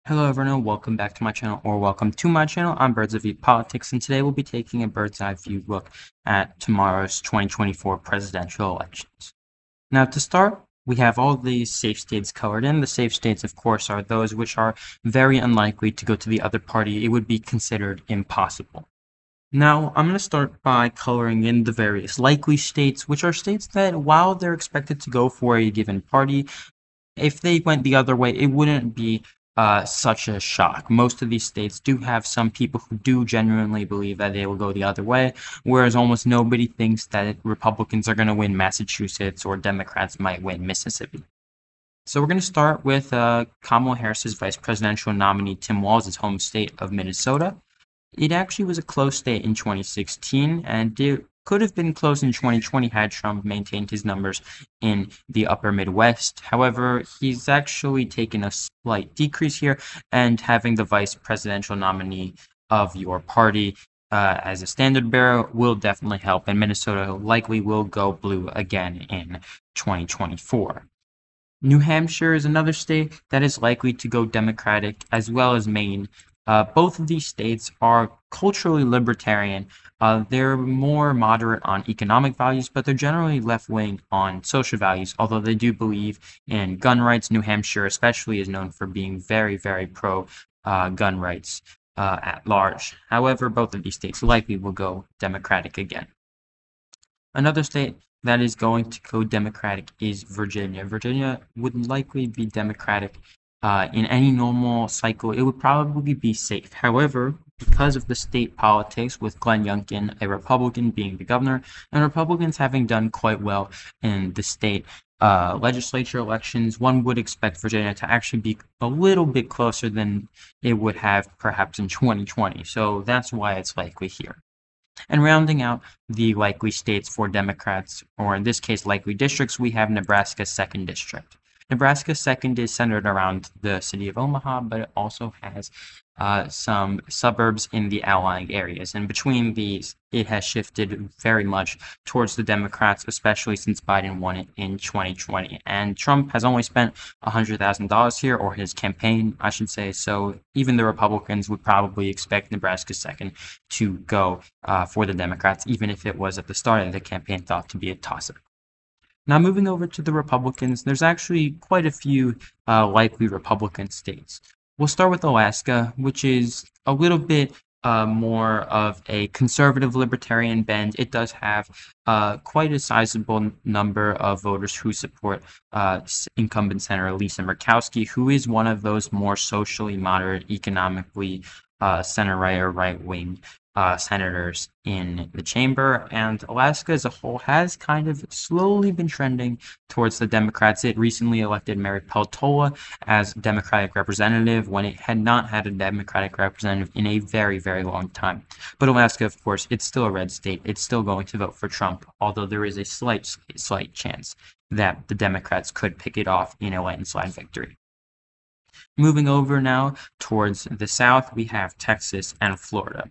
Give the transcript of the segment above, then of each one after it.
Hello everyone, welcome back to my channel, or welcome to my channel. I'm Birds of View Politics, and today we'll be taking a bird's eye view look at tomorrow's 2024 presidential elections. Now to start, we have all these safe states colored in. The safe states, of course, are those which are very unlikely to go to the other party. It would be considered impossible. Now, I'm going to start by coloring in the various likely states, which are states that, while they're expected to go for a given party, if they went the other way, it wouldn't be such a shock. Most of these states do have some people who do genuinely believe that they will go the other way, whereas almost nobody thinks that Republicans are going to win Massachusetts or Democrats might win Mississippi. So we're going to start with Kamala Harris's vice presidential nominee Tim Walz's home state of Minnesota. It actually was a close state in 2016, and it could have been close in 2020 had Trump maintained his numbers in the upper Midwest. However, he's actually taken a slight decrease here, and having the vice presidential nominee of your party as a standard bearer will definitely help, and Minnesota likely will go blue again in 2024. New Hampshire is another state that is likely to go Democratic, as well as Maine. Both of these states are culturally libertarian. They're more moderate on economic values, but they're generally left-wing on social values, although they do believe in gun rights. New Hampshire especially is known for being very, very pro-gun rights at large. However, both of these states likely will go Democratic again. Another state that is going to go Democratic is Virginia. Virginia would likely be Democratic in any normal cycle. It would probably be safe. However, because of the state politics, with Glenn Youngkin, a Republican, being the governor, and Republicans having done quite well in the state legislature elections, one would expect Virginia to actually be a little bit closer than it would have perhaps in 2020. So that's why it's likely here. And rounding out the likely states for Democrats, or in this case likely districts, we have Nebraska's 2nd District. Nebraska's 2nd is centered around the city of Omaha, but it also has some suburbs in the outlying areas. And between these, it has shifted very much towards the Democrats, especially since Biden won it in 2020. And Trump has only spent $100,000 here, or his campaign, I should say. So even the Republicans would probably expect Nebraska's 2nd to go for the Democrats, even if it was at the start of the campaign thought to be a toss-up. Now, moving over to the Republicans, there's actually quite a few likely Republican states. We'll start with Alaska, which is a little bit more of a conservative libertarian bend. It does have quite a sizable number of voters who support incumbent Senator Lisa Murkowski, who is one of those more socially moderate, economically center-right or right-wing senators in the chamber, and Alaska as a whole has kind of slowly been trending towards the Democrats. It recently elected Mary Peltola as Democratic representative when it had not had a Democratic representative in a very, very long time. But Alaska, of course, it's still a red state. It's still going to vote for Trump, although there is a slight chance that the Democrats could pick it off in a landslide victory. Moving over now towards the south, we have Texas and Florida.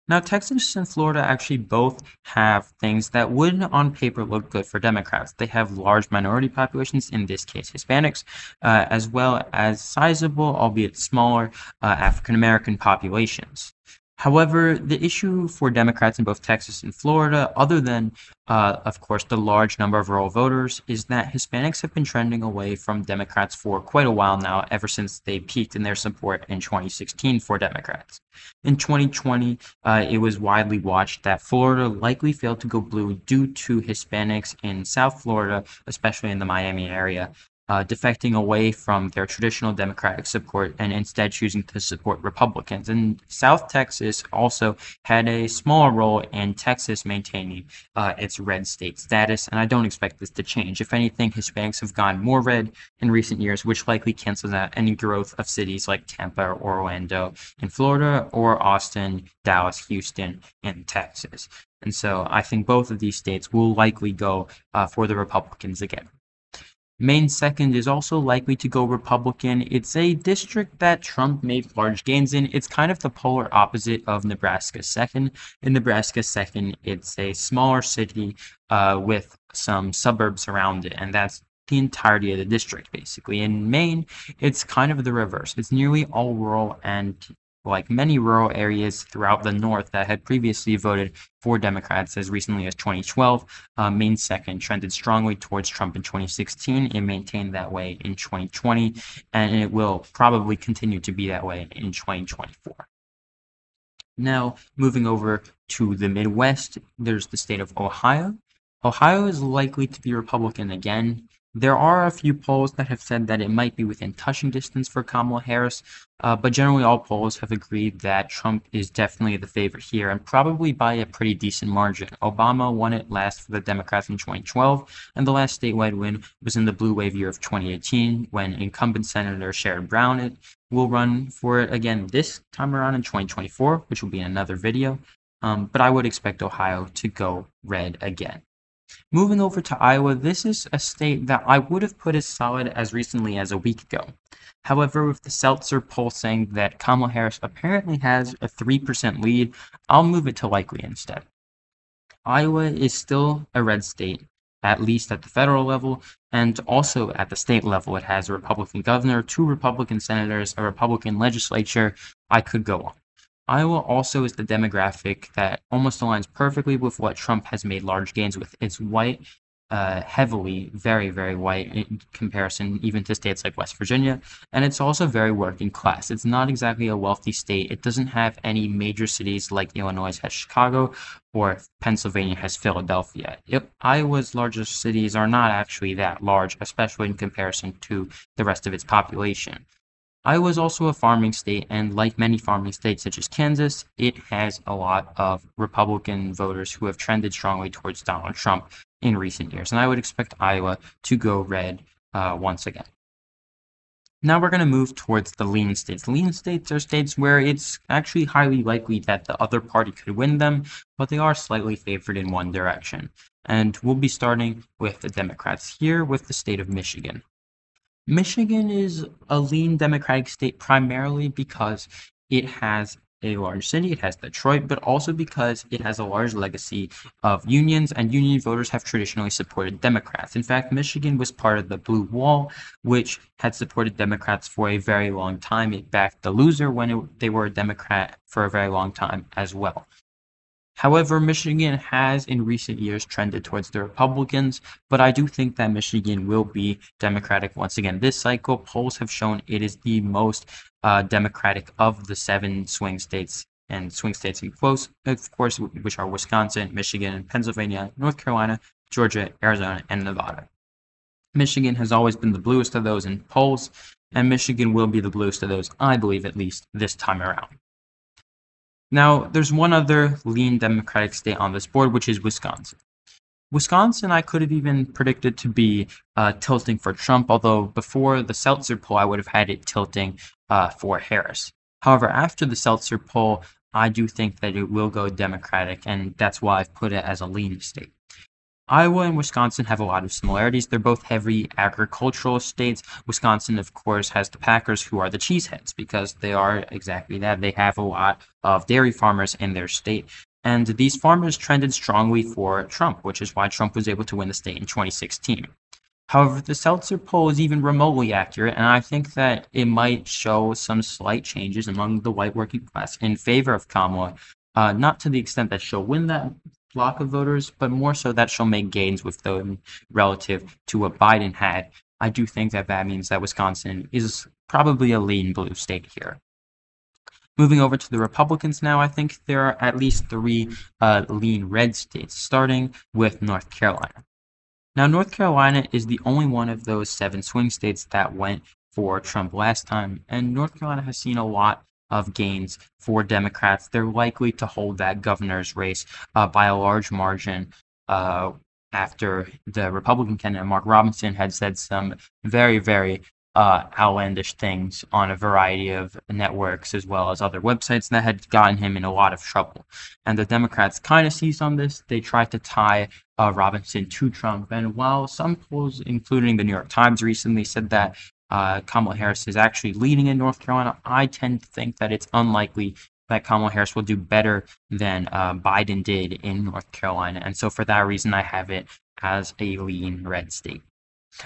Now, Texas and Florida actually both have things that would, on paper, look good for Democrats. They have large minority populations, in this case Hispanics, as well as sizable, albeit smaller, African-American populations. However, the issue for Democrats in both Texas and Florida, other than, of course, the large number of rural voters, is that Hispanics have been trending away from Democrats for quite a while now, ever since they peaked in their support in 2016 for Democrats. In 2020, it was widely watched that Florida likely failed to go blue due to Hispanics in South Florida, especially in the Miami area, defecting away from their traditional Democratic support and instead choosing to support Republicans. And South Texas also had a small role in Texas maintaining its red state status, and I don't expect this to change. If anything, Hispanics have gone more red in recent years, which likely cancels out any growth of cities like Tampa or Orlando in Florida, or Austin, Dallas, Houston in Texas. And so I think both of these states will likely go for the Republicans again. Maine's 2nd is also likely to go Republican. It's a district that Trump made large gains in. It's kind of the polar opposite of Nebraska's 2nd. In Nebraska's 2nd, it's a smaller city with some suburbs around it, and that's the entirety of the district, basically. In Maine, it's kind of the reverse. It's nearly all rural, and like many rural areas throughout the North that had previously voted for Democrats as recently as 2012, Maine's second trended strongly towards Trump in 2016. It maintained that way in 2020, and it will probably continue to be that way in 2024. Now, moving over to the Midwest, there's the state of Ohio. Ohio is likely to be Republican again. There are a few polls that have said that it might be within touching distance for Kamala Harris, but generally all polls have agreed that Trump is definitely the favorite here, and probably by a pretty decent margin. Obama won it last for the Democrats in 2012, and the last statewide win was in the blue wave year of 2018, when incumbent Senator Sherrod Brown will run for it again this time around in 2024, which will be in another video, but I would expect Ohio to go red again. Moving over to Iowa, this is a state that I would have put as solid as recently as a week ago. However, with the Seltzer poll saying that Kamala Harris apparently has a 3% lead, I'll move it to likely instead. Iowa is still a red state, at least at the federal level, and also at the state level. It has a Republican governor, 2 Republican senators, a Republican legislature. I could go on. Iowa also is the demographic that almost aligns perfectly with what Trump has made large gains with. It's white, heavily, very, very white in comparison even to states like West Virginia, and it's also very working class. It's not exactly a wealthy state. It doesn't have any major cities like Illinois has Chicago or Pennsylvania has Philadelphia. Iowa's largest cities are not actually that large, especially in comparison to the rest of its population. Iowa is also a farming state, and like many farming states such as Kansas, it has a lot of Republican voters who have trended strongly towards Donald Trump in recent years, and I would expect Iowa to go red once again. Now we're going to move towards the lean states. Lean states are states where it's actually highly likely that the other party could win them, but they are slightly favored in one direction. And we'll be starting with the Democrats here with the state of Michigan. Michigan is a lean Democratic state primarily because it has a large city, it has Detroit, but also because it has a large legacy of unions, and union voters have traditionally supported Democrats. In fact, Michigan was part of the Blue Wall, which had supported Democrats for a very long time. It backed the loser when they were a Democrat for a very long time as well. However, Michigan has in recent years trended towards the Republicans, but I do think that Michigan will be Democratic once again this cycle. Polls have shown it is the most Democratic of the 7 swing states, and swing states in quotes, of course, which are Wisconsin, Michigan, Pennsylvania, North Carolina, Georgia, Arizona, and Nevada. Michigan has always been the bluest of those in polls, and Michigan will be the bluest of those, I believe, at least this time around. Now, there's one other lean Democratic state on this board, which is Wisconsin. Wisconsin, I could have even predicted to be tilting for Trump, although before the Seltzer poll, I would have had it tilting for Harris. However, after the Seltzer poll, I do think that it will go Democratic, and that's why I've put it as a lean state. Iowa and Wisconsin have a lot of similarities. They're both heavy agricultural states. Wisconsin, of course, has the Packers, who are the cheeseheads, because they are exactly that. They have a lot of dairy farmers in their state. And these farmers trended strongly for Trump, which is why Trump was able to win the state in 2016. However, the Seltzer poll is even remotely accurate, and I think that it might show some slight changes among the white working class in favor of Kamala, not to the extent that she'll win that block of voters, but more so that she'll make gains with them relative to what Biden had. I do think that that means that Wisconsin is probably a lean blue state here. Moving over to the Republicans now, I think there are at least 3 lean red states, starting with North Carolina. Now, North Carolina is the only one of those 7 swing states that went for Trump last time, and North Carolina has seen a lot of gains for Democrats. They're likely to hold that governor's race by a large margin after the Republican candidate Mark Robinson had said some very, very outlandish things on a variety of networks as well as other websites that had gotten him in a lot of trouble. And the Democrats kind of seized on this. They tried to tie Robinson to Trump. And while some polls, including the New York Times recently, said that Kamala Harris is actually leading in North Carolina, I tend to think that it's unlikely that Kamala Harris will do better than Biden did in North Carolina. And so for that reason, I have it as a lean red state.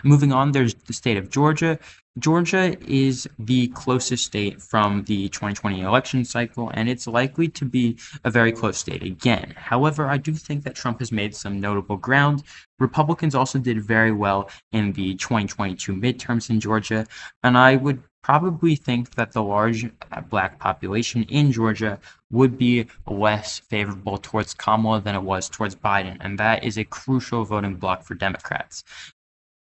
Moving on, there's the state of Georgia. Georgia is the closest state from the 2020 election cycle, and it's likely to be a very close state again. However, I do think that Trump has made some notable ground. Republicans also did very well in the 2022 midterms in Georgia, and I would probably think that the large black population in Georgia would be less favorable towards Kamala than it was towards Biden, and that is a crucial voting bloc for Democrats.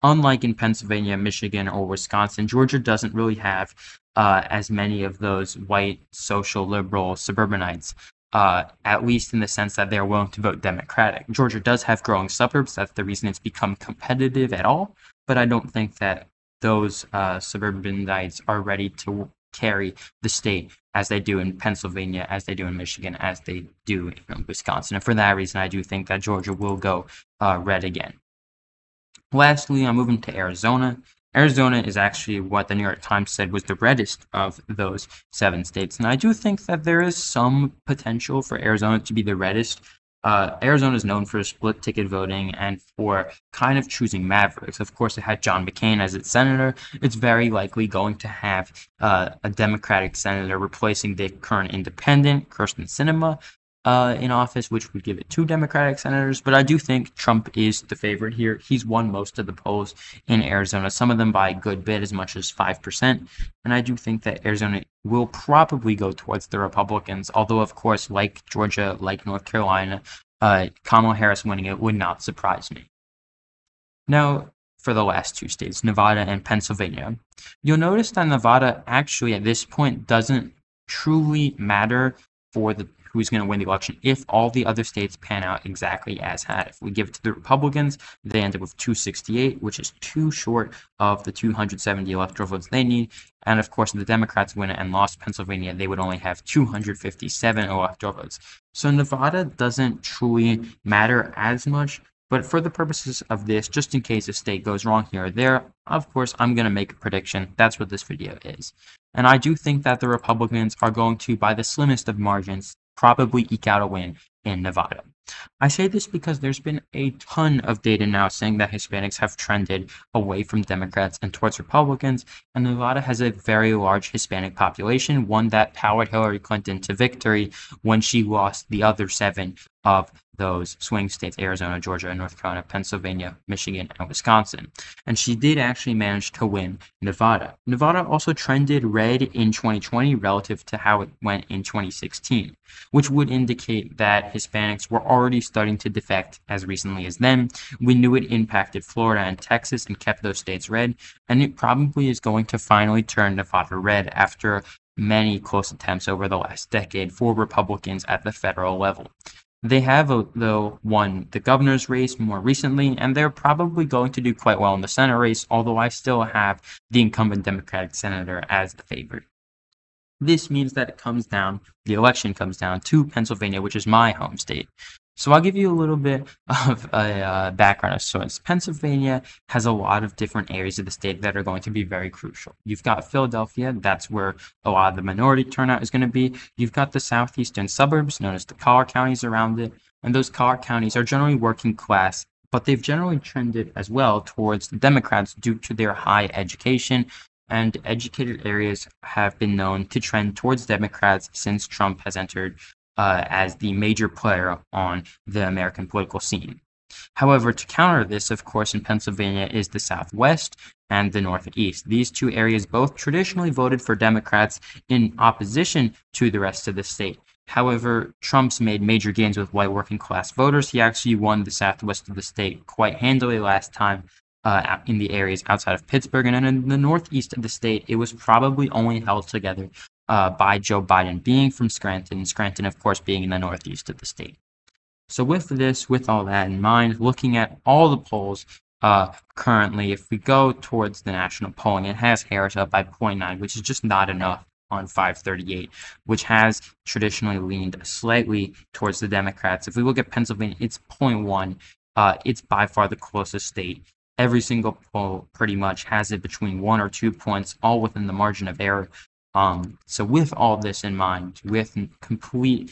Unlike in Pennsylvania, Michigan, or Wisconsin, Georgia doesn't really have as many of those white, social, liberal suburbanites, at least in the sense that they're willing to vote Democratic. Georgia does have growing suburbs. That's the reason it's become competitive at all. But I don't think that those suburbanites are ready to carry the state as they do in Pennsylvania, as they do in Michigan, as they do in Wisconsin. And for that reason, I do think that Georgia will go red again. Lastly, I'm moving to Arizona. Arizona is actually what the New York Times said was the reddest of those 7 states. And I do think that there is some potential for Arizona to be the reddest. Arizona is known for split ticket voting and for kind of choosing mavericks. Of course, it had John McCain as its senator. It's very likely going to have a Democratic senator replacing the current independent, Kyrsten Sinema, in office, which would give it 2 Democratic senators. But I do think Trump is the favorite here. He's won most of the polls in Arizona, some of them by a good bit, as much as 5%. And I do think that Arizona will probably go towards the Republicans, although, of course, like Georgia, like North Carolina, Kamala Harris winning it would not surprise me. Now, for the last 2 states, Nevada and Pennsylvania. You'll notice that Nevada actually at this point doesn't truly matter for who's going to win the election if all the other states pan out exactly as had. If we give it to the Republicans, they end up with 268, which is too short of the 270 electoral votes they need. And of course, if the Democrats win and lost Pennsylvania, they would only have 257 electoral votes. So Nevada doesn't truly matter as much. But for the purposes of this, just in case a state goes wrong here or there, of course, I'm going to make a prediction. That's what this video is. And I do think that the Republicans are going to, by the slimmest of margins, probably eke out a win in Nevada. I say this because there's been a ton of data now saying that Hispanics have trended away from Democrats and towards Republicans, and Nevada has a very large Hispanic population, one that powered Hillary Clinton to victory when she lost the other 7 of those swing states: Arizona, Georgia, North Carolina, Pennsylvania, Michigan, and Wisconsin. And she did actually manage to win Nevada. Nevada also trended red in 2020 relative to how it went in 2016, which would indicate that Hispanics were already starting to defect as recently as then. We knew it impacted Florida and Texas and kept those states red, and it probably is going to finally turn Nevada red after many close attempts over the last decade for Republicans at the federal level. They have, though, won the governor's race more recently, and they're probably going to do quite well in the Senate race, although I still have the incumbent Democratic senator as the favorite. This means that the election comes down to Pennsylvania, which is my home state. So I'll give you a little bit of a background of sorts. Pennsylvania has a lot of different areas of the state that are going to be very crucial. You've got Philadelphia, that's where a lot of the minority turnout is going to be. You've got the southeastern suburbs, known as the collar counties around it, and those collar counties are generally working class, but they've generally trended as well towards the Democrats due to their high education, and educated areas have been known to trend towards Democrats since Trump has entered as the major player on the American political scene. However, to counter this, of course, in Pennsylvania is the Southwest and the Northeast. These 2 areas both traditionally voted for Democrats in opposition to the rest of the state. However, Trump's made major gains with white working class voters. He actually won the Southwest of the state quite handily last time in the areas outside of Pittsburgh. And in the Northeast of the state, it was probably only held together by Joe Biden, being from Scranton, of course, being in the Northeast of the state. So with all that in mind, looking at all the polls currently, if we go towards the national polling, it has Harris up by 0.9, which is just not enough on 538, which has traditionally leaned slightly towards the Democrats. If we look at Pennsylvania, it's 0.1. It's by far the closest state. Every single poll pretty much has it between 1 or 2 points, all within the margin of error. So with all this in mind, with complete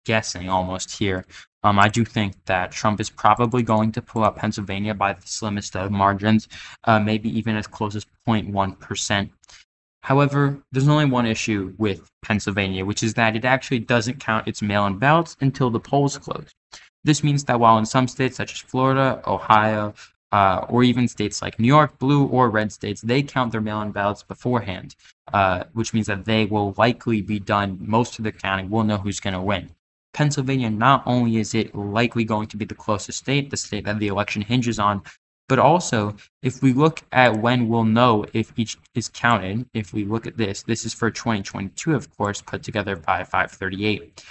guessing almost here, I do think that Trump is probably going to pull out Pennsylvania by the slimmest of margins, maybe even as close as 0.1%. However, there's only one issue with Pennsylvania, which is that it actually doesn't count its mail-in ballots until the polls close. This means that while in some states such as Florida, Ohio, or even states like New York, blue or red states, they count their mail-in ballots beforehand, which means that they will likely be done. Most of the counting will know who's going to win. Pennsylvania, not only is it likely going to be the closest state, the state that the election hinges on, but also, if we look at when we'll know if each is counted, if we look at this is for 2022, of course, put together by 538.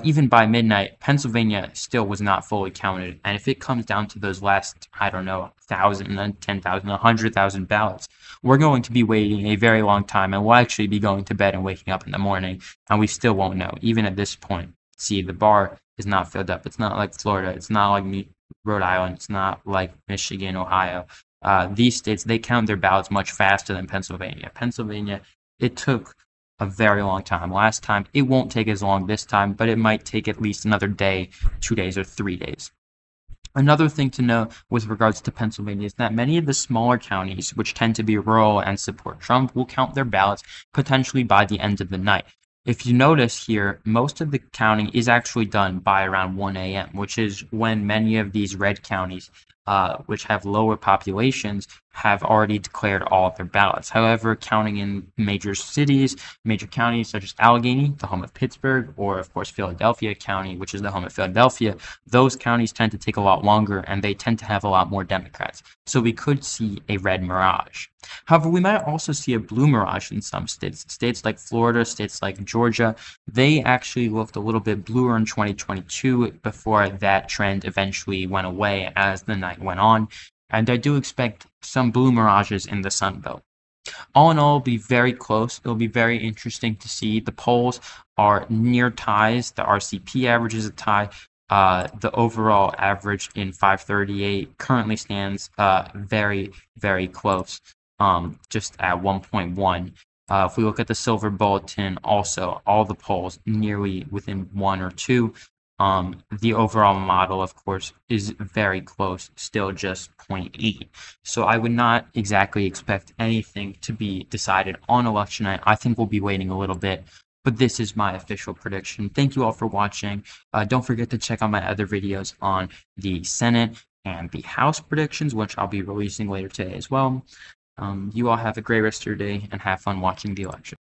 Even by midnight, Pennsylvania still was not fully counted. And if it comes down to those last, 1,000, 10,000, 100,000 ballots, we're going to be waiting a very long time, and we'll actually be going to bed and waking up in the morning, and we still won't know, even at this point. See, the bar is not filled up. It's not like Florida. It's not like Rhode Island. It's not like Michigan, Ohio. These states, they count their ballots much faster than Pennsylvania. Pennsylvania, it took a very long time last time. It won't take as long this time, but it might take at least another day, 2 days, or 3 days. Another thing to know with regards to Pennsylvania is that many of the smaller counties, which tend to be rural and support Trump, will count their ballots potentially by the end of the night. If you notice here, most of the counting is actually done by around 1 a.m., which is when many of these red counties, which have lower populations, have already declared all of their ballots. However, counting in major cities, major counties such as Allegheny, the home of Pittsburgh, or of course Philadelphia County, which is the home of Philadelphia, those counties tend to take a lot longer and they tend to have a lot more Democrats. So we could see a red mirage. However, we might also see a blue mirage in some states. States like Florida, states like Georgia, they actually looked a little bit bluer in 2022 before that trend eventually went away as the night went on. And I do expect some blue mirages in the Sun Belt. All in all, it'll be very close. It'll be very interesting to see. The polls are near ties. The RCP average is a tie. The overall average in 538 currently stands very, very close, just at 1.1. If we look at the Silver Bulletin, also all the polls nearly within 1 or 2. The overall model, of course, is very close, still just 0.8. So I would not exactly expect anything to be decided on election night. I think we'll be waiting a little bit, but this is my official prediction. Thank you all for watching. Don't forget to check out my other videos on the Senate and the House predictions, which I'll be releasing later today as well. You all have a great rest of your day and have fun watching the election.